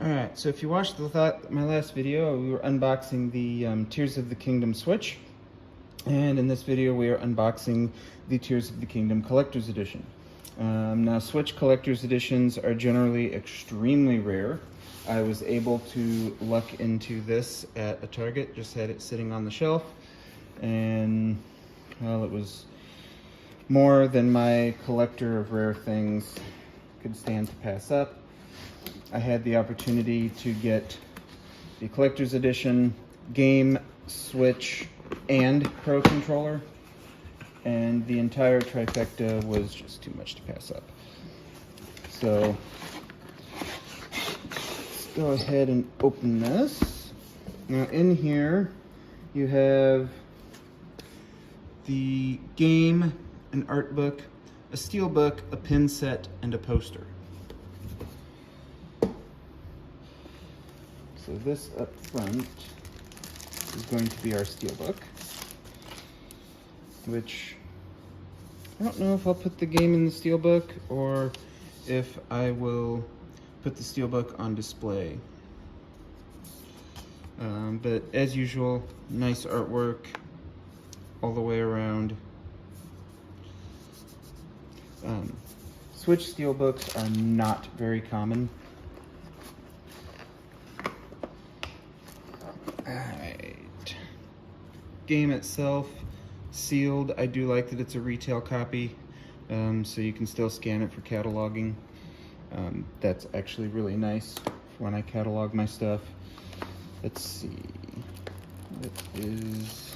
Alright, so if you watched my last video, we were unboxing the Tears of the Kingdom Switch. And in this video, we are unboxing the Tears of the Kingdom Collector's Edition. Now, Switch Collector's Editions are generally extremely rare. I was able to luck into this at a Target, just had it sitting on the shelf. And, well, it was more than my collector of rare things could stand to pass up. I had the opportunity to get the Collector's Edition game, Switch, and Pro Controller, and the entire trifecta was just too much to pass up. So, let's go ahead and open this. Now in here, you have the game, an art book, a steel book, a pin set, and a poster. So this up front is going to be our steelbook, which I don't know if I'll put the game in the steelbook or if I will put the steelbook on display. But as usual, nice artwork all the way around. Switch steelbooks are not very common. Alright. Game itself, sealed. I do like that it's a retail copy, so you can still scan it for cataloging. That's actually really nice when I catalog my stuff. Let's see. It is...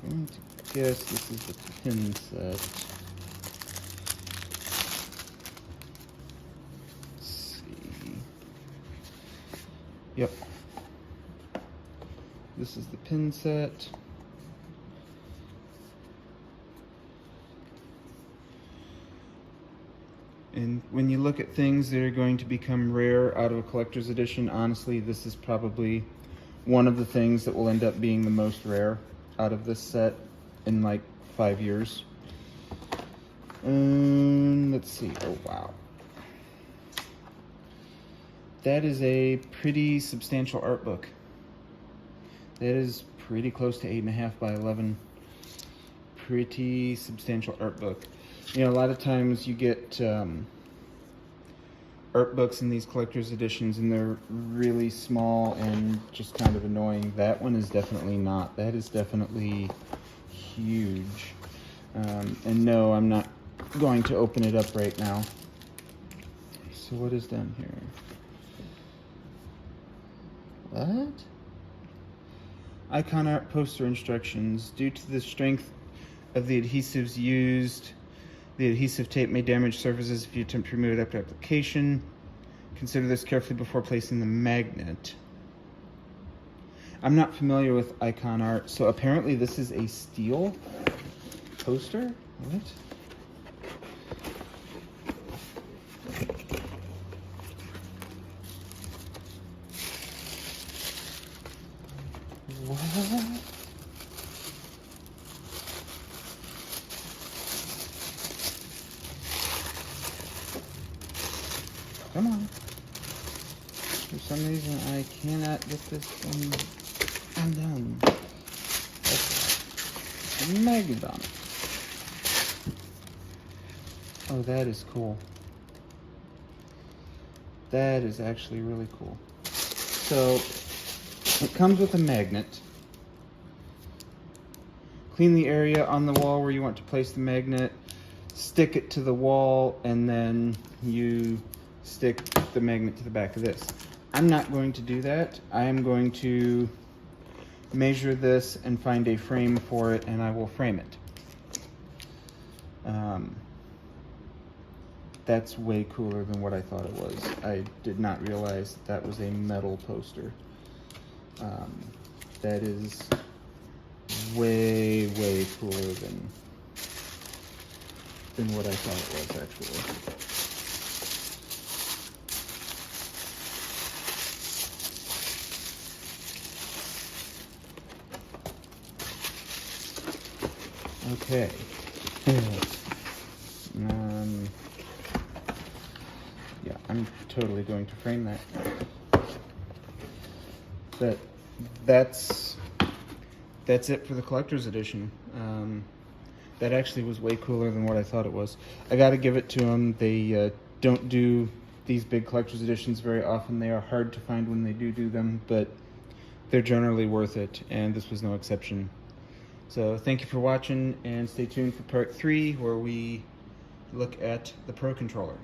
I'm going to guess this is the pin set. Yep. This is the pin set. And when you look at things that are going to become rare out of a collector's edition, honestly, this is probably one of the things that will end up being the most rare out of this set in like 5 years. Let's see. Oh, wow. That is a pretty substantial art book. That is pretty close to 8.5 by 11. Pretty substantial art book. You know, a lot of times you get art books in these collector's editions and they're really small and just kind of annoying. That one is definitely not. That is definitely huge. And no, I'm not going to open it up right now. So what is done here? What? Icon art poster instructions. Due to the strength of the adhesives used, the adhesive tape may damage surfaces if you attempt to remove it after application. Consider this carefully before placing the magnet. I'm not familiar with icon art, so apparently this is a steel poster? What? What? Come on. For some reason, I cannot get this thing undone. Okay. Magnet on it. Oh, that is cool. That is actually really cool. So, it comes with a magnet. Clean the area on the wall where you want to place the magnet, stick it to the wall, and then you stick the magnet to the back of this. I'm not going to do that. I am going to measure this and find a frame for it, and I will frame it. That's way cooler than what I thought it was. I did not realize that was a metal poster. That is way, way cooler than what I thought it was, actually. Okay. totally going to frame that. But that's it for the collector's edition. That actually was way cooler than what I thought it was. I got to give it to them. They don't do these big collector's editions very often. They are hard to find when they do them, but they're generally worth it, and this was no exception. So thank you for watching, and stay tuned for part 3, where we look at the Pro Controller.